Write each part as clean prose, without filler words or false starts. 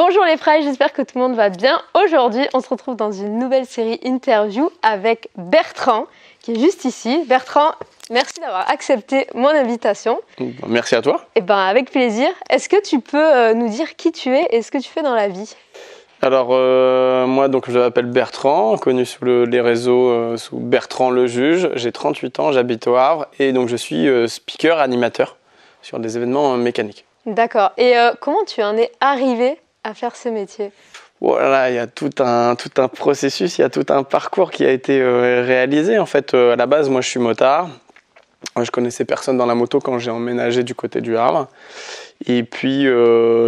Bonjour les frères, j'espère que tout le monde va bien. Aujourd'hui, on se retrouve dans une nouvelle série interview avec Bertrand, qui est juste ici. Bertrand, merci d'avoir accepté mon invitation. Merci à toi. Et ben avec plaisir. Est-ce que tu peux nous dire qui tu es et ce que tu fais dans la vie? Alors moi donc je m'appelle Bertrand, connu sous les réseaux sous Bertrand le Juge. J'ai 38 ans, j'habite au Havre et donc je suis speaker, animateur sur des événements mécaniques. D'accord. Et comment tu en es arrivé à faire ce métier? Voilà, il y a tout un processus, il y a tout un parcours qui a été réalisé. En fait, à la base, moi je suis motard. Je connaissais personne dans la moto quand j'ai emménagé du côté du Havre. Et puis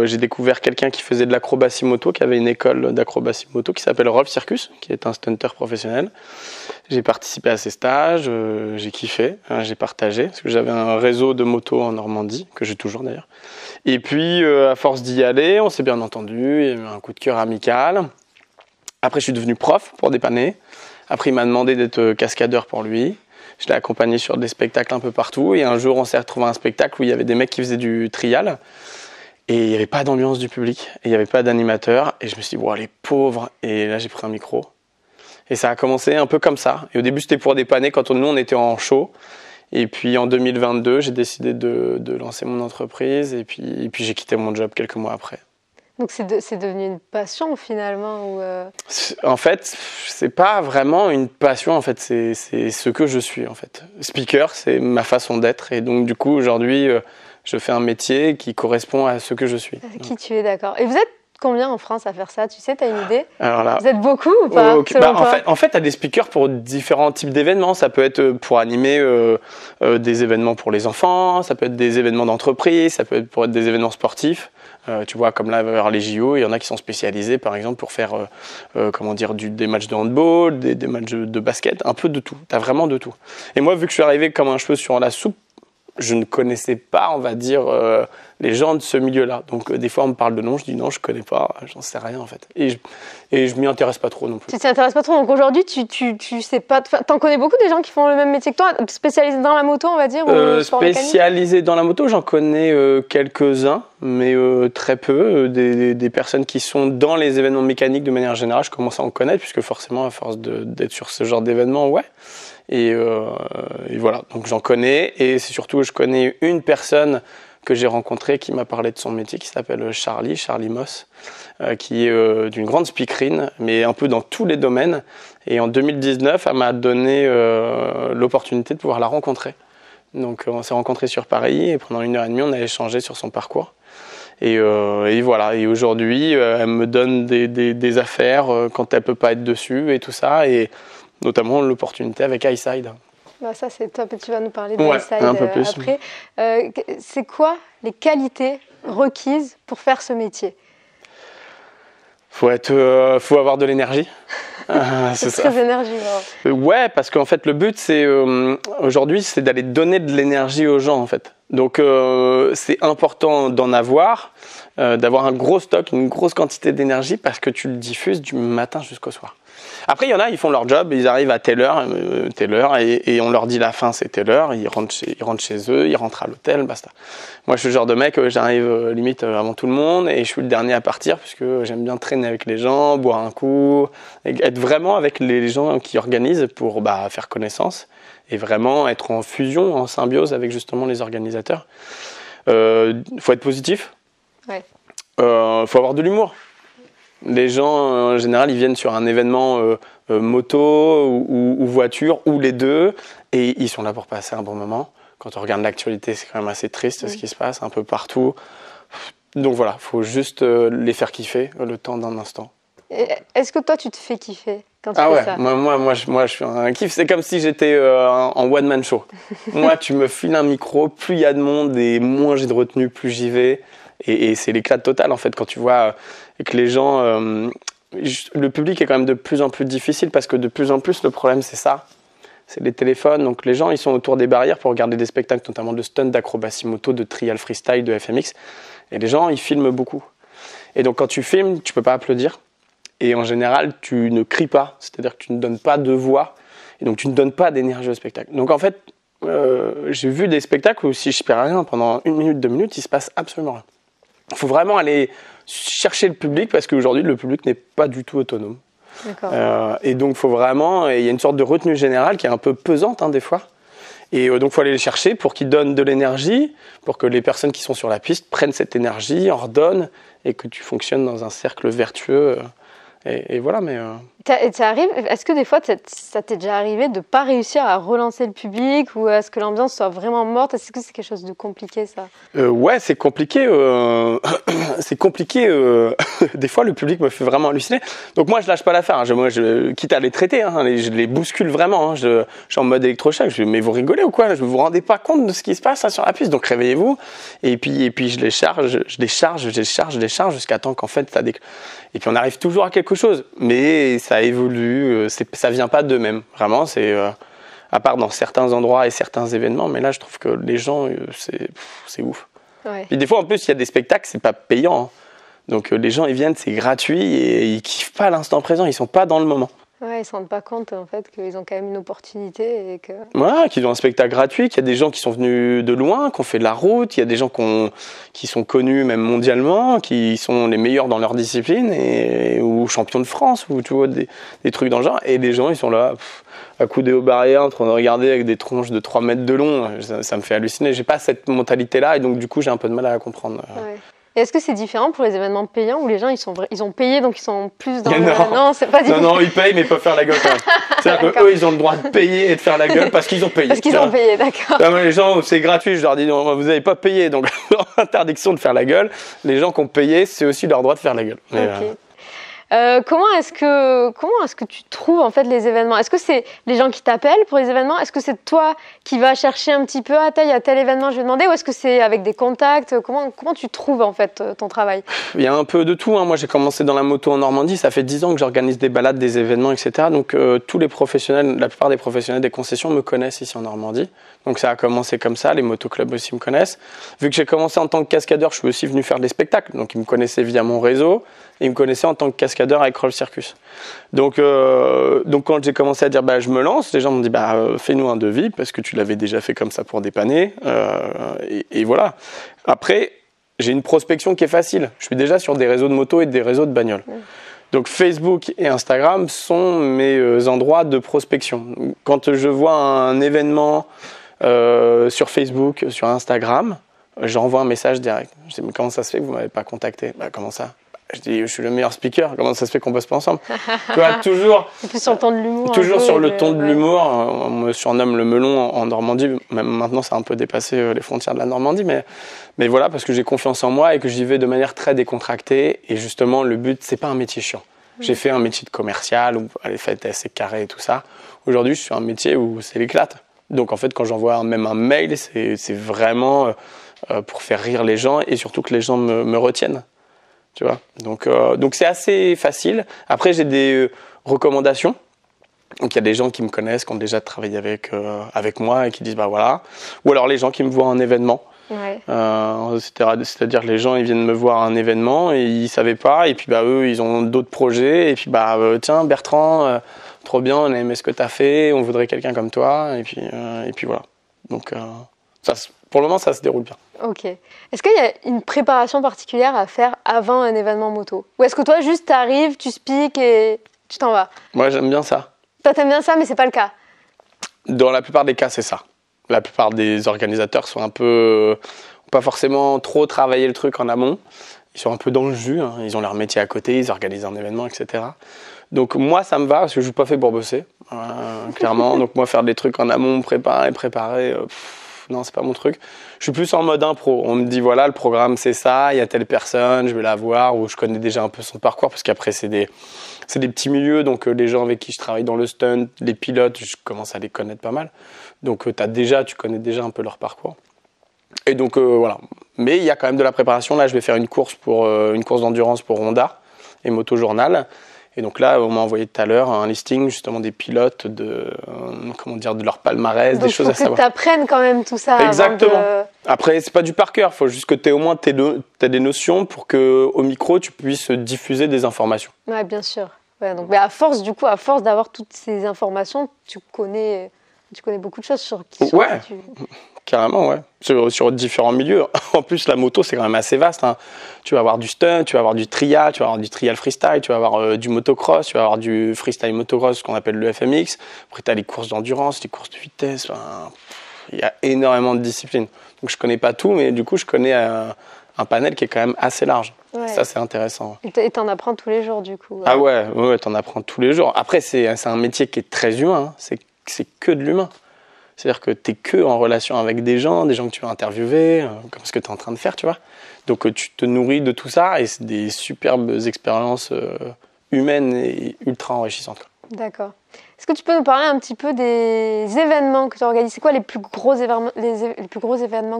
j'ai découvert quelqu'un qui faisait de l'acrobatie moto, qui avait une école d'acrobatie moto qui s'appelle Rob Circus, qui est un stunter professionnel. J'ai participé à ses stages, j'ai kiffé, j'ai partagé, parce que j'avais un réseau de motos en Normandie, que j'ai toujours d'ailleurs. Et puis à force d'y aller, on s'est bien entendu, il y a eu un coup de cœur amical. Après je suis devenu prof pour dépanner. Après il m'a demandé d'être cascadeur pour lui. Je l'ai accompagné sur des spectacles un peu partout. Et un jour, on s'est retrouvé à un spectacle où il y avait des mecs qui faisaient du trial. Et il n'y avait pas d'ambiance du public. Et il n'y avait pas d'animateur. Et je me suis dit, wow, les pauvres. Et là, j'ai pris un micro. Et ça a commencé un peu comme ça. Et au début, c'était pour dépanner quand nous, on était en show. Et puis en 2022, j'ai décidé de lancer mon entreprise. Et puis j'ai quitté mon job quelques mois après. Donc c'est devenu une passion finalement ou En fait, c'est pas vraiment une passion. En fait, c'est ce que je suis. En fait, speaker, c'est ma façon d'être. Et donc du coup, aujourd'hui, je fais un métier qui correspond à ce que je suis. Qui tu es, d'accord. Et vous êtes combien en France à faire ça? Tu sais, tu as une idée? Alors là, vous êtes beaucoup ou pas? En fait, tu as des speakers pour différents types d'événements. Ça peut être pour animer des événements pour les enfants, ça peut être des événements d'entreprise, ça peut être pour être des événements sportifs. Tu vois, comme là, vers les JO, il y en a qui sont spécialisés, par exemple, pour faire des matchs de handball, des matchs de basket, un peu de tout. Tu as vraiment de tout. Et moi, vu que je suis arrivé comme un cheveu sur la soupe, je ne connaissais pas, on va dire, les gens de ce milieu-là. Donc, des fois, on me parle de nom, je dis non, je ne connais pas, j'en sais rien, en fait. Et je m'y intéresse pas trop non plus. Tu t'y intéresses pas trop, donc aujourd'hui, tu sais pas... T'en connais beaucoup des gens qui font le même métier que toi, spécialisés dans la moto, on va dire, ou sport mécanique? Spécialisés dans la moto, j'en connais quelques-uns, mais très peu. Des personnes qui sont dans les événements mécaniques de manière générale, je commence à en connaître, puisque forcément, à force d'être sur ce genre d'événements, ouais. Et voilà, donc j'en connais, et c'est surtout je connais une personne que j'ai rencontrée qui m'a parlé de son métier, qui s'appelle Charlie Moss, qui est d'une grande speakerine, mais un peu dans tous les domaines. Et en 2019, elle m'a donné l'opportunité de pouvoir la rencontrer. Donc on s'est rencontrés sur Paris, et pendant 1h30, on a échangé sur son parcours. Et voilà, et aujourd'hui, elle me donne des affaires quand elle peut pas être dessus et tout ça, et notamment l'opportunité avec iSide. Bah ça c'est top, et tu vas nous parler de iSide un peu plus. Après. C'est quoi les qualités requises pour faire ce métier? Faut avoir de l'énergie. C'est très énergivore. Ouais, parce qu'en fait le but c'est aujourd'hui c'est d'aller donner de l'énergie aux gens en fait. Donc c'est important d'en avoir, d'avoir un gros stock, une grosse quantité d'énergie parce que tu le diffuses du matin jusqu'au soir. Après, il y en a, ils font leur job, ils arrivent à telle heure, et on leur dit la fin, c'est telle heure, ils rentrent chez eux, ils rentrent à l'hôtel, basta. Moi, je suis le genre de mec, j'arrive limite avant tout le monde, et je suis le dernier à partir, puisque j'aime bien traîner avec les gens, boire un coup, et être vraiment avec les gens qui organisent pour faire connaissance, et vraiment être en fusion, en symbiose avec justement les organisateurs. Faut être positif. Ouais. Faut avoir de l'humour. Les gens, en général, ils viennent sur un événement moto ou voiture, ou les deux, et ils sont là pour passer un bon moment. Quand on regarde l'actualité, c'est quand même assez triste ce qui se passe un peu partout. Donc voilà, il faut juste les faire kiffer le temps d'un instant. Est-ce que toi, tu te fais kiffer quand tu fais ça? Moi, je suis un kiff. C'est comme si j'étais en one-man show. Moi, tu me files un micro, plus il y a de monde, et moins j'ai de retenue, plus j'y vais. Et c'est l'éclat total en fait quand tu vois que les gens, le public est quand même de plus en plus difficile parce que de plus en plus le problème c'est ça, c'est les téléphones. Donc les gens ils sont autour des barrières pour regarder des spectacles, notamment de stunt, d'acrobatie moto, de trial freestyle, de FMX. Et les gens ils filment beaucoup. Et donc quand tu filmes, tu peux pas applaudir. Et en général tu ne cries pas, c'est-à-dire que tu ne donnes pas de voix. Et donc tu ne donnes pas d'énergie au spectacle. Donc en fait, j'ai vu des spectacles où si je perds rien pendant 1 minute, 2 minutes, il se passe absolument rien. Il faut vraiment aller chercher le public parce qu'aujourd'hui, le public n'est pas du tout autonome. Et donc, faut vraiment, il y a une sorte de retenue générale qui est un peu pesante des fois. Et donc, il faut aller les chercher pour qu'ils donnent de l'énergie, pour que les personnes qui sont sur la piste prennent cette énergie, en redonnent, et que tu fonctionnes dans un cercle vertueux. Et voilà, mais... Est-ce que des fois, ça t'est déjà arrivé de ne pas réussir à relancer le public ou est-ce que l'ambiance soit vraiment morte? Est-ce que c'est quelque chose de compliqué, ça? Ouais, c'est compliqué. C'est compliqué. Des fois, le public me fait vraiment halluciner. Donc moi, je lâche pas l'affaire. Moi, quitte à les traiter, je les bouscule vraiment. Je suis en mode électrochoc. Je dis, mais vous rigolez ou quoi? Je vous rendez pas compte de ce qui se passe là, sur la piste. Donc réveillez-vous. Et puis je les charge, jusqu'à temps qu'en fait, et puis on arrive toujours à quelque chose. Mais ça évolue. Ça vient pas d'eux-mêmes. Vraiment, c'est à part dans certains endroits et certains événements. Mais là, je trouve que les gens, c'est ouf. Ouais. Et des fois, en plus, il y a des spectacles, c'est pas payant. Donc les gens, ils viennent, c'est gratuit et ils kiffent pas l'instant présent, ils sont pas dans le moment. Ouais, ils se rendent pas compte en fait qu'ils ont quand même une opportunité et que... Voilà, qu'ils ont un spectacle gratuit, qu'il y a des gens qui sont venus de loin, qui ont fait de la route, il y a des gens qui sont connus même mondialement, qui sont les meilleurs dans leur discipline, ou champions de France, ou tu vois, des trucs dans le genre. Et les gens, ils sont là, accoudés aux barrières, en train de regarder avec des tronches de 3 mètres de long. Ça me fait halluciner. J'ai pas cette mentalité-là et donc du coup, j'ai un peu de mal à la comprendre. Ouais. Et est-ce que c'est différent pour les événements payants où les gens ils ont payé donc ils sont plus dans Non, c'est pas différent. Non, ils payent mais ils peuvent faire la gueule quand même. C'est-à-dire qu'eux, ils ont le droit de payer et de faire la gueule parce qu'ils ont payé. Parce qu'ils ont payé, d'accord. Non, mais les gens, c'est gratuit, je leur dis non, vous n'avez pas payé, donc interdiction de faire la gueule. Les gens qui ont payé, c'est aussi leur droit de faire la gueule. Mais, okay. Comment est-ce que tu trouves en fait les événements? Est-ce que c'est les gens qui t'appellent pour les événements? Est-ce que c'est toi qui vas chercher un petit peu il y a tel événement, je vais demander, ou est-ce que c'est avec des contacts? Comment tu trouves en fait ton travail? Il y a un peu de tout. Moi, j'ai commencé dans la moto en Normandie. Ça fait 10 ans que j'organise des balades, des événements, etc. Donc tous les professionnels, la plupart des professionnels des concessions me connaissent ici en Normandie. Donc ça a commencé comme ça. Les motoclubs aussi me connaissent. Vu que j'ai commencé en tant que cascadeur, je suis aussi venu faire des spectacles. Donc ils me connaissaient via mon réseau. Et ils me connaissaient en tant que cascadeur avec Roll Circus. Donc quand j'ai commencé à dire je me lance, les gens m'ont dit fais-nous un devis parce que tu l'avais déjà fait comme ça pour dépanner. Et voilà. Après, j'ai une prospection qui est facile. Je suis déjà sur des réseaux de moto et des réseaux de bagnoles. Donc Facebook et Instagram sont mes endroits de prospection. Quand je vois un événement sur Facebook, sur Instagram, j'envoie un message direct. Je dis mais comment ça se fait que vous m'avez pas contacté? Comment ça? Je dis, je suis le meilleur speaker, comment ça se fait qu'on bosse pas ensemble? Tu vois, toujours. C'est plus sur le ton de l'humour. Toujours sur le ton de l'humour. On me surnomme le melon en Normandie. Même maintenant, ça a un peu dépassé les frontières de la Normandie. Mais voilà, parce que j'ai confiance en moi et que j'y vais de manière très décontractée. Et justement, le but, c'est pas un métier chiant. J'ai fait un métier de commercial où les fêtes assez carrées et tout ça. Aujourd'hui, je suis un métier où c'est l'éclate. Donc, en fait, quand j'envoie même un mail, c'est vraiment pour faire rire les gens et surtout que les gens me retiennent. Tu vois, donc c'est assez facile. Après, j'ai des recommandations. Donc, il y a des gens qui me connaissent, qui ont déjà travaillé avec moi et qui disent voilà. Ou alors les gens qui me voient à un événement. Ouais. C'est-à-dire les gens, ils viennent me voir à un événement et ils savaient pas. Et puis eux, ils ont d'autres projets. Et puis tiens, Bertrand, trop bien, on a aimé ce que tu as fait. On voudrait quelqu'un comme toi. Et puis voilà. Donc pour le moment, ça se déroule bien. Ok. Est-ce qu'il y a une préparation particulière à faire avant un événement moto? Ou est-ce que toi, juste t'arrives, tu speaks et tu t'en vas? Moi, j'aime bien ça. Toi, t'aimes bien ça, mais c'est pas le cas? Dans la plupart des cas, c'est ça. La plupart des organisateurs sont un peu... pas forcément trop travaillé le truc en amont. Ils sont un peu dans le jus. Ils ont leur métier à côté, ils organisent un événement, etc. Donc moi, ça me va parce que je ne suis pas fait pour bosser, clairement. Donc moi, faire des trucs en amont, préparer... non, c'est pas mon truc. Je suis plus en mode impro. On me dit voilà, le programme c'est ça, il y a telle personne, je vais la voir, ou je connais déjà un peu son parcours, parce qu'après c'est des petits milieux, donc les gens avec qui je travaille dans le stunt, les pilotes, je commence à les connaître pas mal. Donc tu connais déjà un peu leur parcours. Et donc voilà. Mais il y a quand même de la préparation. Là, je vais faire une course d'endurance pour Honda et Motojournal. Et donc là, on m'a envoyé tout à l'heure un listing justement des pilotes de leur palmarès, des choses à savoir. Donc, il faut que tu apprennes quand même tout ça. Exactement. Après, c'est pas du par cœur. Il faut juste que tu aies au moins t'aies des notions pour qu'au micro, tu puisses diffuser des informations. Ouais, bien sûr. Ouais, donc, mais à force d'avoir toutes ces informations, tu connais beaucoup de choses sur qui ouais. Carrément, ouais. Sur différents milieux. En plus, la moto, c'est quand même assez vaste. Hein. Tu vas avoir du stunt, tu vas avoir du trial, tu vas avoir du trial freestyle, tu vas avoir du motocross, tu vas avoir du freestyle motocross, ce qu'on appelle le FMX. Après, tu as les courses d'endurance, les courses de vitesse. Enfin, il y a énormément de disciplines. Donc, je connais pas tout, mais du coup, je connais un panel qui est quand même assez large. Ouais. Ça, c'est intéressant. Et t'en apprends tous les jours, du coup. Ah ouais, t'en apprends tous les jours. Après, c'est un métier qui est très humain. Hein. C'est que de l'humain. C'est-à-dire que tu n'es que en relation avec des gens que tu vas interviewer, comme ce que tu es en train de faire, tu vois. Donc tu te nourris de tout ça et c'est des superbes expériences humaines et ultra enrichissantes. D'accord. Est-ce que tu peux nous parler un petit peu des événements que tu organises? C'est quoi les plus gros événements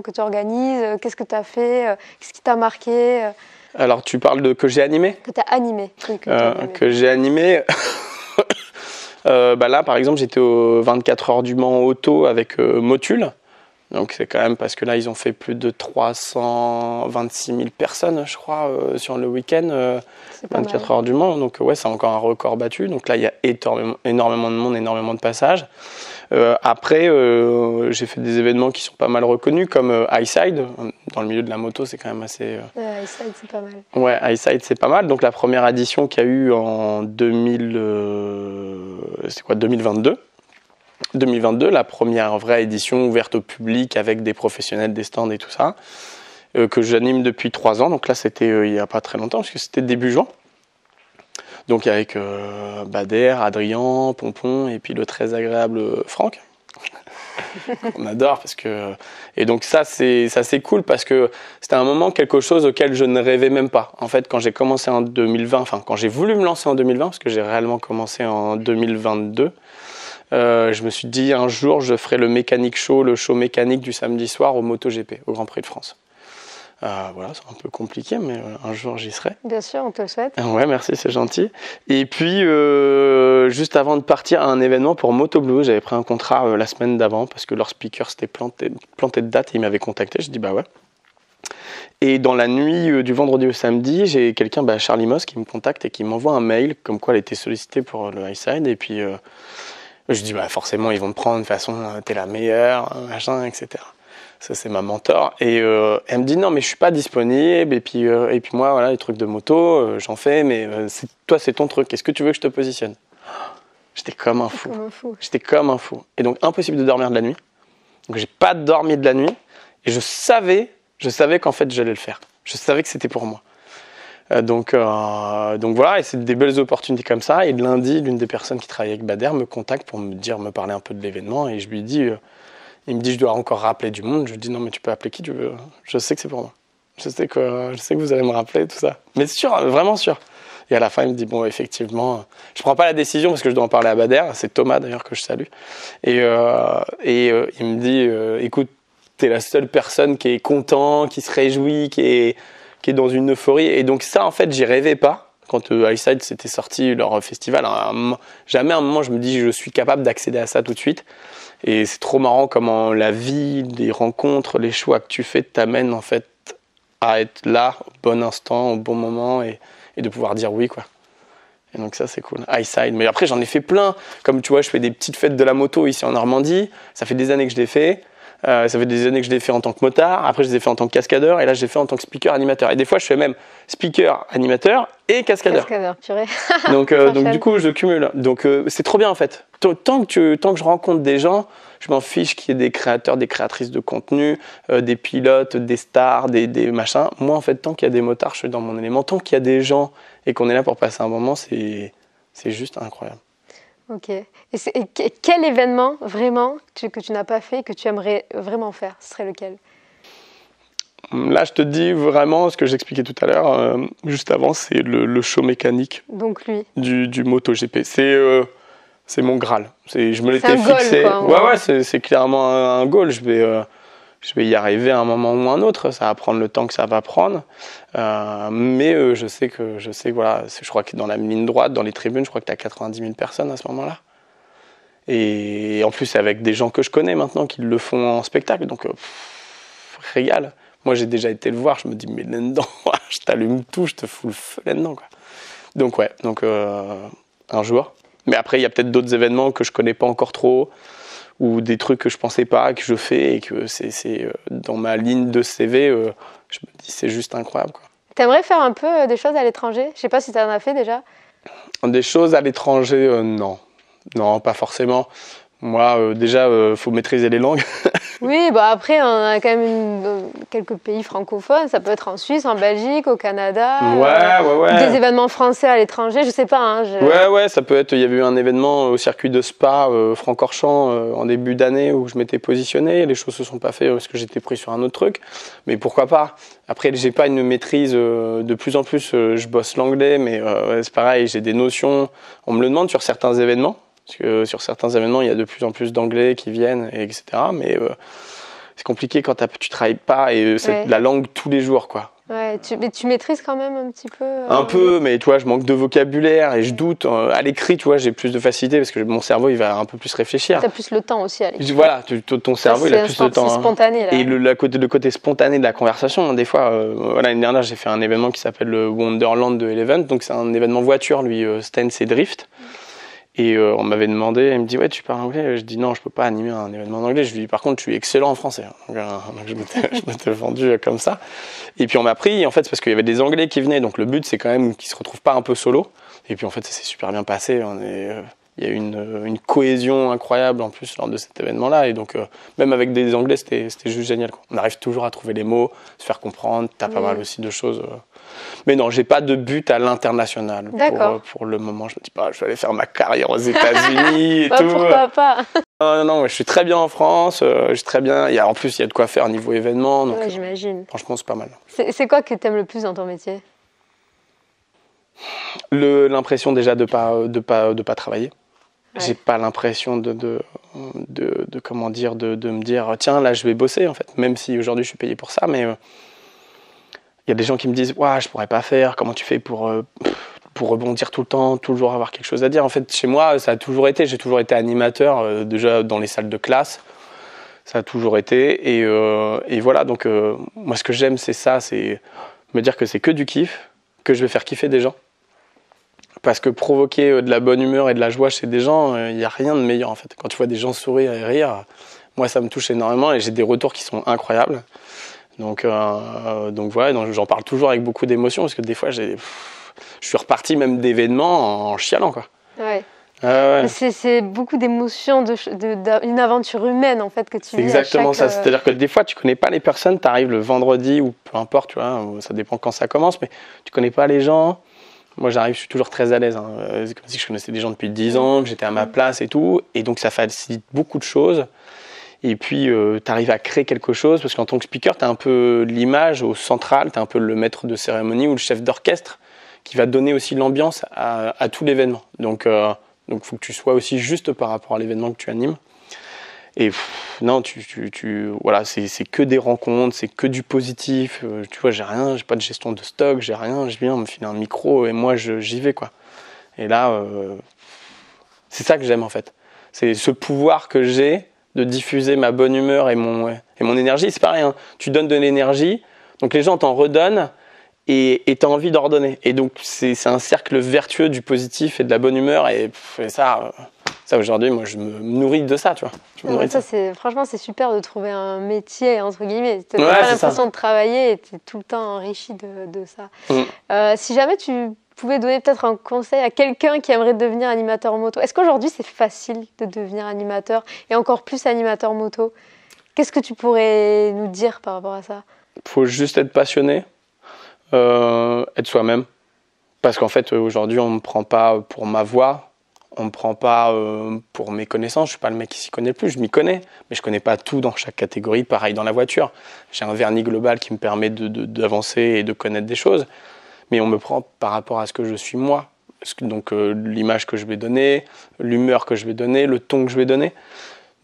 que tu organises? Qu'est-ce que tu as fait? Qu'est-ce qui t'a marqué? Alors tu parles de que j'ai animé? Que tu as animé. Oui, que j'ai animé. Là, par exemple, j'étais aux 24 heures du Mans auto avec Motul. Donc, c'est quand même parce que là, ils ont fait plus de 326 000 personnes, je crois, sur le week-end. 24 heures du Mans. Donc, ouais, c'est encore un record battu. Donc là, il y a énormément de monde, énormément de passages. Après, j'ai fait des événements qui sont pas mal reconnus, comme Highside. Dans le milieu de la moto, c'est quand même assez... Highside, c'est pas mal. Ouais, Highside, c'est pas mal. Donc, la première édition qu'il y a eu en 2022. 2022, la première vraie édition ouverte au public avec des professionnels, des stands et tout ça, que j'anime depuis 3 ans. Donc là, c'était il n'y a pas très longtemps, parce que c'était début juin. Donc avec Bader, Adrien, Pompon et puis le très agréable Franck. On adore parce que... Et donc ça c'est cool parce que c'était un moment, quelque chose auquel je ne rêvais même pas. En fait, quand j'ai commencé en 2020, enfin quand j'ai voulu me lancer en 2020, parce que j'ai réellement commencé en 2022, je me suis dit un jour je ferai le mécanique show, le show mécanique du samedi soir au MotoGP, au Grand Prix de France. Voilà, c'est un peu compliqué, mais un jour j'y serai. Bien sûr, on te le souhaite. Ouais, merci, c'est gentil. Et puis, juste avant de partir à un événement pour MotoBlue, j'avais pris un contrat la semaine d'avant parce que leur speaker s'était planté de date et il m'avait contacté. J'ai dit bah ouais. Et dans la nuit du vendredi au samedi, j'ai quelqu'un, Charlie Moss, qui me contacte et qui m'envoie un mail comme quoi elle était sollicitée pour le Highside. Et puis, je dis forcément, ils vont me prendre, de toute façon, t'es la meilleure, machin, etc. Ça, c'est ma mentor. Et elle me dit non, mais je suis pas disponible. Et puis moi, voilà, les trucs de moto, j'en fais, mais toi, c'est ton truc. Est-ce que tu veux que je te positionne? J'étais comme un fou. J'étais comme un fou. Et donc, impossible de dormir de la nuit. Donc, j'ai pas dormi de la nuit. Et je savais qu'en fait, j'allais le faire. Je savais que c'était pour moi. Donc voilà, et c'est des belles opportunités comme ça. Et lundi, l'une des personnes qui travaille avec Bader me contacte pour me parler un peu de l'événement. Et je lui dis... il me dit je dois encore rappeler du monde. Je lui dis non mais tu peux appeler qui tu veux. Je sais que c'est pour moi. Je sais que vous allez me rappeler tout ça. Mais sûr, vraiment sûr. Et à la fin il me dit bon effectivement, je prends pas la décision parce que je dois en parler à Bader. C'est Thomas d'ailleurs que je salue. Et il me dit écoute, t'es la seule personne qui est content, qui se réjouit, qui est dans une euphorie. Et donc ça en fait j'y rêvais pas. Quand Highside s'était sorti leur festival, jamais à un moment je me dis je suis capable d'accéder à ça tout de suite. Et c'est trop marrant comment la vie, les rencontres, les choix que tu fais t'amènent en fait à être là au bon instant, au bon moment et de pouvoir dire oui quoi. Et donc ça c'est cool. Highside. Mais après j'en ai fait plein. Comme tu vois, je fais des petites fêtes de la moto ici en Normandie. Ça fait des années que je l'ai fait. Ça fait des années que je l'ai fait en tant que motard. Après je les ai fait en tant que cascadeur. Et là je l'ai fait en tant que speaker animateur. Et des fois je fais même speaker animateur et cascadeur. Cascadeur, purée. Donc du coup je cumule. Donc c'est trop bien en fait. Tant que je rencontre des gens, je m'en fiche qu'il y ait des créateurs, des créatrices de contenu, des pilotes, des stars, des machins. Moi en fait tant qu'il y a des motards, je suis dans mon élément. Tant qu'il y a des gens et qu'on est là pour passer un moment, c'est juste incroyable. Ok. Et quel événement vraiment que tu n'as pas fait, que tu aimerais vraiment faire? Ce serait lequel? Là, je te dis vraiment ce que j'expliquais tout à l'heure, juste avant, c'est le show mécanique. Donc lui. Du MotoGP. C'est mon Graal. Je me l'étais fixé. Goal, quoi, ouais, c'est clairement un goal. Je vais y arriver à un moment ou un autre. Ça va prendre le temps que ça va prendre. Mais je sais que voilà, je crois que dans la ligne droite, dans les tribunes, je crois que tu as 90 000 personnes à ce moment-là. Et en plus, c'est avec des gens que je connais maintenant qui le font en spectacle. Donc, régale. Moi, j'ai déjà été le voir. Je me dis, mais là-dedans, je t'allume tout, je te fous le feu là-dedans, quoi. Donc, ouais. Donc, un jour. Mais après, il y a peut-être d'autres événements que je connais pas encore trop, ou des trucs que je pensais pas, que je fais et que c'est dans ma ligne de CV, je me dis c'est juste incroyable, quoi. T'aimerais faire un peu des choses à l'étranger? Je sais pas si t'en as fait déjà. Des choses à l'étranger, non. Non, pas forcément. Moi, déjà, faut maîtriser les langues. Oui, bah après, on a quand même quelques pays francophones. Ça peut être en Suisse, en Belgique, au Canada. Ouais. Des événements français à l'étranger, je sais pas. Hein, Ouais, ça peut être. Il y avait eu un événement au circuit de Spa, Francorchamps, en début d'année où je m'étais positionné. Les choses se sont pas faites parce que j'étais pris sur un autre truc. Mais pourquoi pas? Après, j'ai pas une maîtrise. De plus en plus, je bosse l'anglais, mais c'est pareil, j'ai des notions. On me le demande sur certains événements. Parce que sur certains événements, il y a de plus en plus d'anglais qui viennent, etc. Mais c'est compliqué quand tu travailles pas et la langue tous les jours, quoi. Ouais, mais tu maîtrises quand même un petit peu. Un peu, mais tu vois, je manque de vocabulaire et je doute. À l'écrit, tu vois, j'ai plus de facilité parce que mon cerveau, il va un peu plus réfléchir. T'as plus le temps aussi à l'écrit. Voilà, ton cerveau, il a plus de temps. C'est spontané, là. Et le côté spontané de la conversation, des fois, l'année dernière, j'ai fait un événement qui s'appelle le Wonderland de Eleven. Donc, c'est un événement voiture, lui, Stance et Drift. Et on m'avait demandé, il me dit ouais, tu parles anglais? Je dis non, je peux pas animer un événement en anglais. Je lui dis par contre, je suis excellent en français. Donc je m'étais vendu comme ça. Et puis on m'a pris, en fait, c'est parce qu'il y avait des Anglais qui venaient. Donc le but, c'est quand même qu'ils se retrouvent pas un peu solo. Et puis en fait, ça s'est super bien passé. Il y a eu une cohésion incroyable en plus lors de cet événement-là. Et donc même avec des Anglais, c'était juste génial, quoi. On arrive toujours à trouver les mots, se faire comprendre. T'as pas mal aussi de choses. Mais non, j'ai pas de but à l'international pour le moment. Je me dis pas, je vais aller faire ma carrière aux États-Unis et tout. Pourquoi pas? Non, je suis très bien en France. Je suis très bien. En plus, il y a de quoi faire niveau événement. Donc, ouais, j'imagine. Franchement, c'est pas mal. C'est quoi que t'aimes le plus dans ton métier? L'impression déjà de pas travailler. Ouais. J'ai pas l'impression de comment dire, de me dire tiens, là, je vais bosser en fait. Même si aujourd'hui, je suis payé pour ça, mais il y a des gens qui me disent ouais, je pourrais pas faire. Comment tu fais pour rebondir tout le temps, toujours avoir quelque chose à dire? En fait, chez moi, ça a toujours été. J'ai toujours été animateur, déjà dans les salles de classe. Ça a toujours été. Et voilà. Donc, moi, ce que j'aime, c'est ça, c'est me dire que c'est que du kiff, que je vais faire kiffer des gens. Parce que provoquer de la bonne humeur et de la joie chez des gens, il n'y a rien de meilleur en fait. Quand tu vois des gens sourire et rire, moi, ça me touche énormément et j'ai des retours qui sont incroyables. Donc voilà, donc j'en parle toujours avec beaucoup d'émotion parce que des fois, je suis reparti même d'événements en chialant, quoi. Ouais. C'est beaucoup d'émotions, une aventure humaine en fait que tu vis. Exactement ça. C'est-à-dire que des fois, tu connais pas les personnes, tu arrives le vendredi ou peu importe, tu vois, ça dépend quand ça commence, mais tu connais pas les gens. Moi, j'arrive, je suis toujours très à l'aise. Hein. C'est comme si je connaissais des gens depuis 10 ans, que j'étais à ma place et tout. Et donc, ça facilite beaucoup de choses. Et puis, tu arrives à créer quelque chose parce qu'en tant que speaker, tu as un peu l'image au central, tu es un peu le maître de cérémonie ou le chef d'orchestre qui va donner aussi l'ambiance à tout l'événement. Donc, faut que tu sois aussi juste par rapport à l'événement que tu animes. Et non, voilà, c'est que des rencontres, c'est que du positif. Tu vois, j'ai pas de gestion de stock, j'ai rien. Je viens, on me file un micro et moi, j'y vais, quoi. Et là, c'est ça que j'aime, en fait. C'est ce pouvoir que j'ai de diffuser ma bonne humeur et mon énergie. C'est pareil, hein. Tu donnes de l'énergie, donc les gens t'en redonnent et tu as envie d'en redonner. Et donc, c'est un cercle vertueux du positif et de la bonne humeur. Et ça aujourd'hui, moi, je me nourris de ça, tu vois. Franchement, c'est super de trouver un métier, entre guillemets. Tu n'as pas l'impression de travailler et tu es tout le temps enrichi de ça. Si jamais tu pouvais donner peut-être un conseil à quelqu'un qui aimerait devenir animateur moto, est-ce qu'aujourd'hui, c'est facile de devenir animateur et encore plus animateur moto? Qu'est-ce que tu pourrais nous dire par rapport à ça? Il faut juste être passionné, être soi-même. Parce qu'en fait, aujourd'hui, on ne me prend pas pour ma voix. On me prend pas pour mes connaissances. Je suis pas le mec qui s'y connaît le plus. Je m'y connais, mais je connais pas tout dans chaque catégorie. Pareil dans la voiture. J'ai un vernis global qui me permet d'avancer et de connaître des choses. Mais on me prend par rapport à ce que je suis moi. Donc l'image que je vais donner, l'humeur que je vais donner, le ton que je vais donner.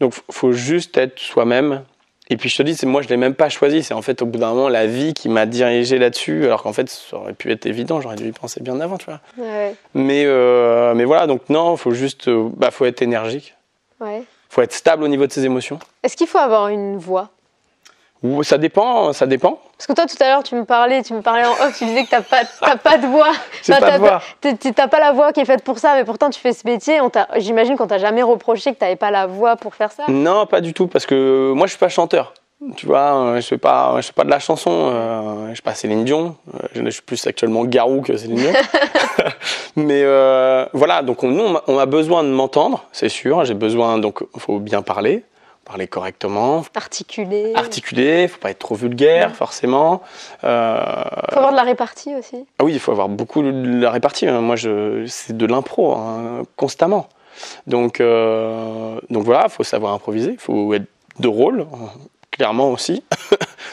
Donc faut juste être soi-même. Et puis je te dis, moi je l'ai même pas choisi. C'est en fait au bout d'un moment la vie qui m'a dirigé là-dessus. Alors qu'en fait ça aurait pu être évident. J'aurais dû y penser bien avant, tu vois. Ouais. Mais voilà, donc non, faut juste, faut être énergique. Ouais. Faut être stable au niveau de ses émotions. Est-ce qu'il faut avoir une voix? Ou ça dépend. Parce que toi, tout à l'heure, tu me parlais en off, tu disais que t'as pas de voix. J'ai pas de voix. T'as pas la voix qui est faite pour ça, mais pourtant tu fais ce métier. J'imagine qu'on t'a jamais reproché que t'avais pas la voix pour faire ça. Non, pas du tout, parce que moi je suis pas chanteur. Tu vois, je fais pas de la chanson. Je suis pas Céline Dion. Je suis plus actuellement Garou que Céline Dion. Mais voilà, donc on a besoin de m'entendre, c'est sûr. J'ai besoin, donc il faut bien parler correctement. Articuler, faut pas être trop vulgaire, forcément. Faut avoir de la répartie aussi. Ah oui, il faut avoir beaucoup de la répartie. Moi, c'est de l'impro, constamment. Donc voilà, faut savoir improviser, il faut être drôle, clairement aussi,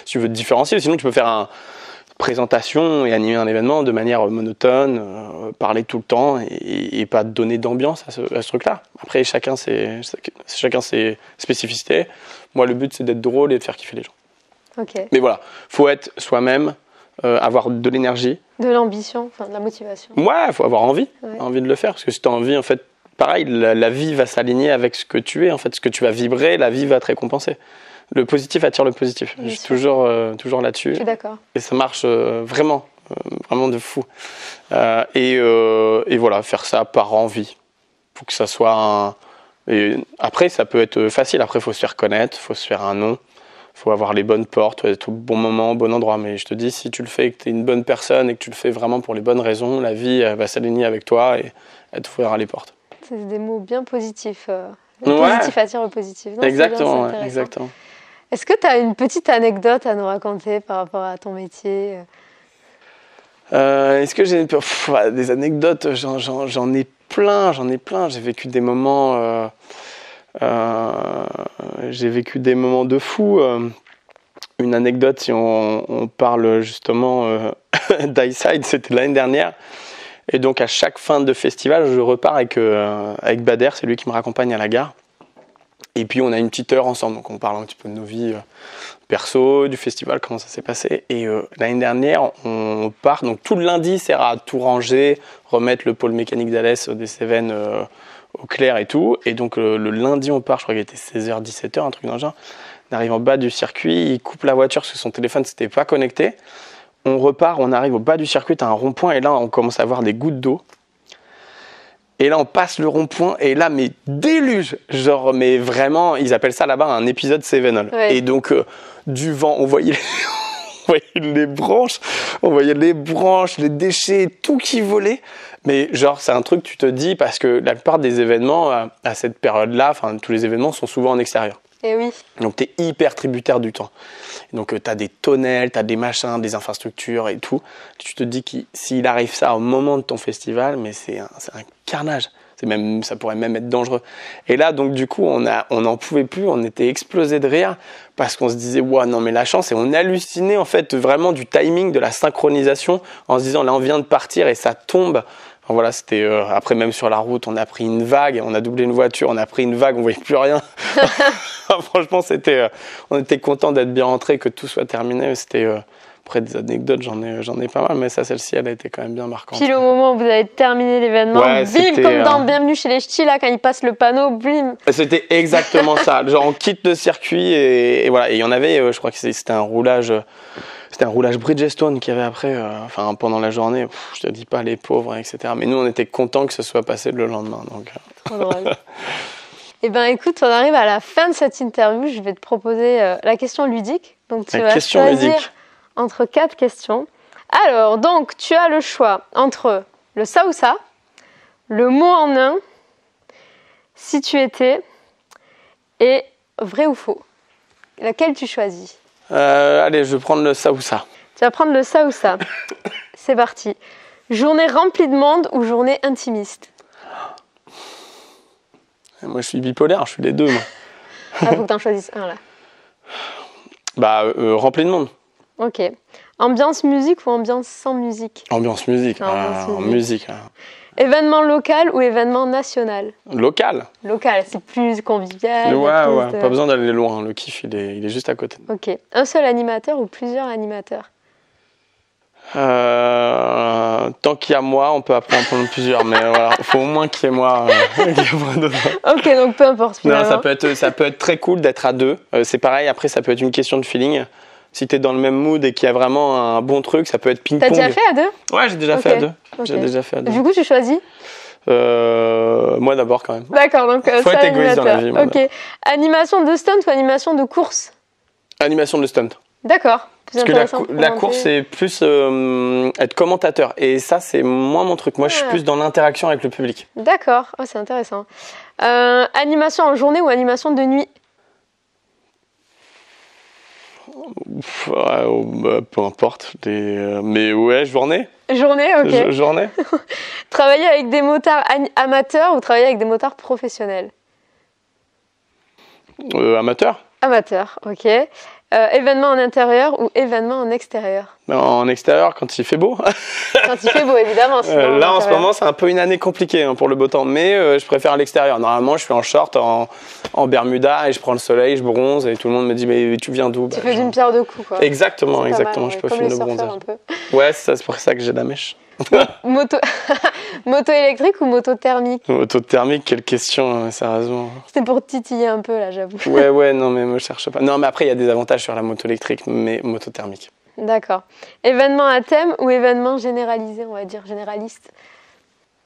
si tu veux te différencier. Sinon, tu peux faire une présentation et animer un événement de manière monotone, parler tout le temps et pas donner d'ambiance à ce truc-là. Après, chacun ses spécificités. Moi, le but, c'est d'être drôle et de faire kiffer les gens. Okay. Mais voilà, faut être soi-même, avoir de l'énergie. De l'ambition, enfin de la motivation. Ouais, il faut avoir envie de le faire. Parce que si tu as envie, en fait, pareil, la vie va s'aligner avec ce que tu es. En fait, ce que tu vas vibrer, la vie va te récompenser. Le positif attire le positif. Je suis toujours là-dessus. Je suis d'accord. Et ça marche vraiment de fou. Et voilà, faire ça par envie. Faut que ça soit Et après, ça peut être facile. Après, il faut se faire connaître, il faut se faire un nom. Il faut avoir les bonnes portes, être au bon moment, au bon endroit. Mais je te dis, si tu le fais et que tu es une bonne personne et que tu le fais vraiment pour les bonnes raisons, la vie va s'aligner avec toi et elle t'ouvrira les portes. C'est des mots bien positifs. Le positif attire le positif. Non, exactement, exactement. Est-ce que tu as une petite anecdote à nous raconter par rapport à ton métier ? Est-ce que j'ai des anecdotes? J'en ai plein. J'ai vécu des moments... de fou. Une anecdote, si on parle justement d'I-Side, c'était l'année dernière. Et donc à chaque fin de festival, je repars avec Bader, c'est lui qui me raccompagne à la gare. Et puis on a une petite heure ensemble, donc on parle un petit peu de nos vies perso, du festival, comment ça s'est passé. Et l'année dernière, on part, donc tout le lundi, c'est à tout ranger, remettre le pôle mécanique d'Alès des Cévennes au clair et tout. Et donc le lundi, on part, je crois qu'il était 16h, 17h, un truc dans le genre. On arrive en bas du circuit, il coupe la voiture parce que son téléphone s'était pas connecté. On repart, on arrive au bas du circuit, t'as un rond-point et là, on commence à voir des gouttes d'eau. Et là, on passe le rond-point et là, mais déluge. Genre, mais vraiment, ils appellent ça là-bas un épisode Cévenol. Ouais. Et donc, du vent, on voyait les branches, les déchets, tout qui volait. Mais genre, c'est un truc, tu te dis, parce que la plupart des événements, à cette période-là, enfin, tous les événements sont souvent en extérieur. Et oui. Donc, tu es hyper tributaire du temps. Donc, tu as des tonnelles, tu as des machins, des infrastructures et tout. Tu te dis que s'il arrive ça au moment de ton festival, mais c'est un carnage. Ça pourrait même être dangereux. Et là, donc, du coup, on n'en pouvait plus. On était explosés de rire parce qu'on se disait, ouais, non, mais la chance. Et on hallucinait, en fait, vraiment du timing, de la synchronisation en se disant, là, on vient de partir et ça tombe. Enfin, voilà, c'était après, même sur la route, on a pris une vague, on a doublé une voiture, on a pris une vague, on voyait plus rien. Franchement, on était content d'être bien rentré, que tout soit terminé. C'était après des anecdotes, j'en ai pas mal, mais ça, celle-ci, elle a été quand même bien marquante. Puis le moment où vous avez terminé l'événement, ouais, bim, comme dans Bienvenue chez les Ch'tis, là, quand ils passent le panneau, bim. C'était exactement ça. Genre, on quitte le circuit et voilà. Et il y en avait, je crois que c'était un roulage. C'était un roulage Bridgestone qu'il y avait après, pendant la journée. Je te dis pas les pauvres, etc. Mais nous, on était contents que ce soit passé le lendemain. Donc. Trop drôle. Eh bien, écoute, on arrive à la fin de cette interview. Je vais te proposer la question ludique. Donc, tu vas choisir entre 4 questions. Alors, donc, tu as le choix entre le ça ou ça, le mot en un, si tu étais, et vrai ou faux. Laquelle tu choisis? Allez, je vais prendre le ça ou ça. Tu vas prendre le ça ou ça. C'est parti. Journée remplie de monde ou journée intimiste? Moi, je suis bipolaire, je suis les deux. Moi. Faut que tu en choisisses un, là. Rempli de monde. Ok. Ambiance musique ou ambiance sans musique? Ambiance musique. Musique. Événement local ou événement national? Local. Local, c'est plus convivial. Ouais, pas besoin d'aller loin. Le kiff, il est juste à côté. Ok. Un seul animateur ou plusieurs animateurs? Tant qu'il y a moi, on peut après en prendre plusieurs, mais voilà, il faut au moins qu'il y ait moi. Ok, donc peu importe finalement. Non, ça peut être très cool d'être à deux. C'est pareil, après ça peut être une question de feeling. Si tu es dans le même mood et qu'il y a vraiment un bon truc, ça peut être ping-pong. T'as déjà fait à deux? Ouais, j'ai déjà fait à deux. J'ai déjà fait à deux. Du coup, tu choisis? Moi d'abord quand même. D'accord, donc faut être égoïste dans la vie. Ok. Animation de stunt ou animation de course? Animation de stunt. D'accord. Parce que la course, c'est plus être commentateur. Et ça, c'est moins mon truc. Moi, je suis plus dans l'interaction avec le public. D'accord. Oh, c'est intéressant. Animation en journée ou animation de nuit? Peu importe. Mais ouais, journée. Journée, ok. Journée. Travailler avec des motards amateurs ou travailler avec des motards professionnels? Amateur. Amateur, ok. Événement en intérieur ou événement en extérieur? En extérieur, quand il fait beau. Quand il fait beau, évidemment. Là, en ce moment, c'est un peu une année compliquée pour le beau temps, mais je préfère à l'extérieur. Normalement, je suis en short, en Bermuda, et je prends le soleil, je bronze, et tout le monde me dit, mais tu viens d'où? Tu fais d'une pierre deux coups, quoi. Exactement, mal, je peux filmer le bronzage. Ouais, c'est pour ça que j'ai la mèche. Moto électrique ou moto thermique? Moto thermique, quelle question, sérieusement. C'était pour titiller un peu, là, j'avoue. Ouais, non, mais me cherche pas. Non, mais après, il y a des avantages sur la moto électrique, mais moto thermique. D'accord. Événement à thème ou événement généralisé, on va dire, généraliste?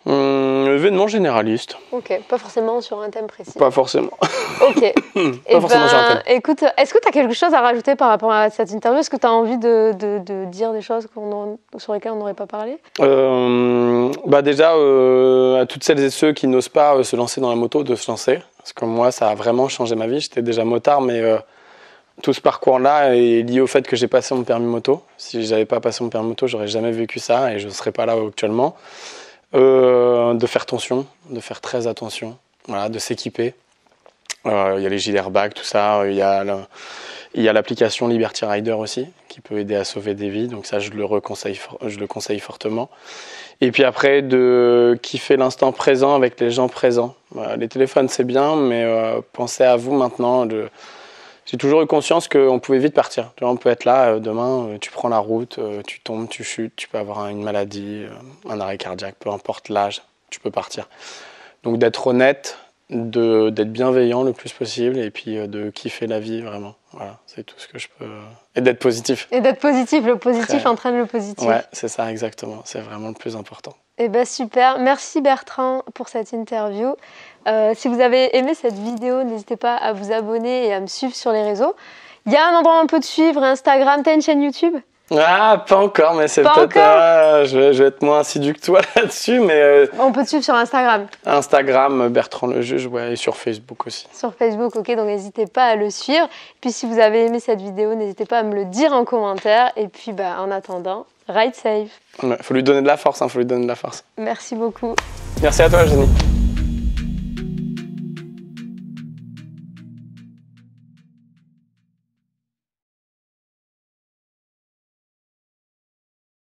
Événement généraliste. Ok, pas forcément sur un thème précis. Pas forcément. Ok. Pas forcément sur un thème. Écoute, est-ce que tu as quelque chose à rajouter par rapport à cette interview? Est-ce que tu as envie de dire des choses sur lesquelles on n'aurait pas parlé? Déjà, à toutes celles et ceux qui n'osent pas se lancer dans la moto, de se lancer. Parce que moi, ça a vraiment changé ma vie. J'étais déjà motard, mais tout ce parcours-là est lié au fait que j'ai passé mon permis moto. Si je n'avais pas passé mon permis moto, j'aurais jamais vécu ça et je ne serais pas là actuellement. De faire attention, de faire très attention, voilà, de s'équiper. Il y a les gilets airbags, tout ça. Il y a l'application Liberty Rider aussi, qui peut aider à sauver des vies. Donc ça, je le conseille fortement. Et puis après, de kiffer l'instant présent avec les gens présents. Voilà, les téléphones, c'est bien, mais pensez à vous maintenant. J'ai toujours eu conscience qu'on pouvait vite partir. Tu vois, on peut être là, demain, tu prends la route, tu tombes, tu chutes, tu peux avoir une maladie, un arrêt cardiaque, peu importe l'âge, tu peux partir. Donc d'être honnête, d'être bienveillant le plus possible et puis de kiffer la vie, vraiment. Voilà, c'est tout ce que je peux... Et d'être positif. Et d'être positif, le positif entraîne le positif. Ouais, c'est ça, exactement. C'est vraiment le plus important. Eh bien, super. Merci Bertrand pour cette interview. Si vous avez aimé cette vidéo, n'hésitez pas à vous abonner et à me suivre sur les réseaux. Il y a un endroit où on peut te suivre, Instagram, t'as une chaîne YouTube? Ah, pas encore, mais c'est peut-être... je vais être moins assidu que toi là-dessus, mais... On peut te suivre sur Instagram. Instagram, Bertrand le Juge, ouais, et sur Facebook aussi. Sur Facebook, ok, donc n'hésitez pas à le suivre. Puis si vous avez aimé cette vidéo, n'hésitez pas à me le dire en commentaire. Et puis, en attendant, ride safe. Ouais, faut lui donner de la force, faut lui donner de la force. Merci beaucoup. Merci à toi, Jenny.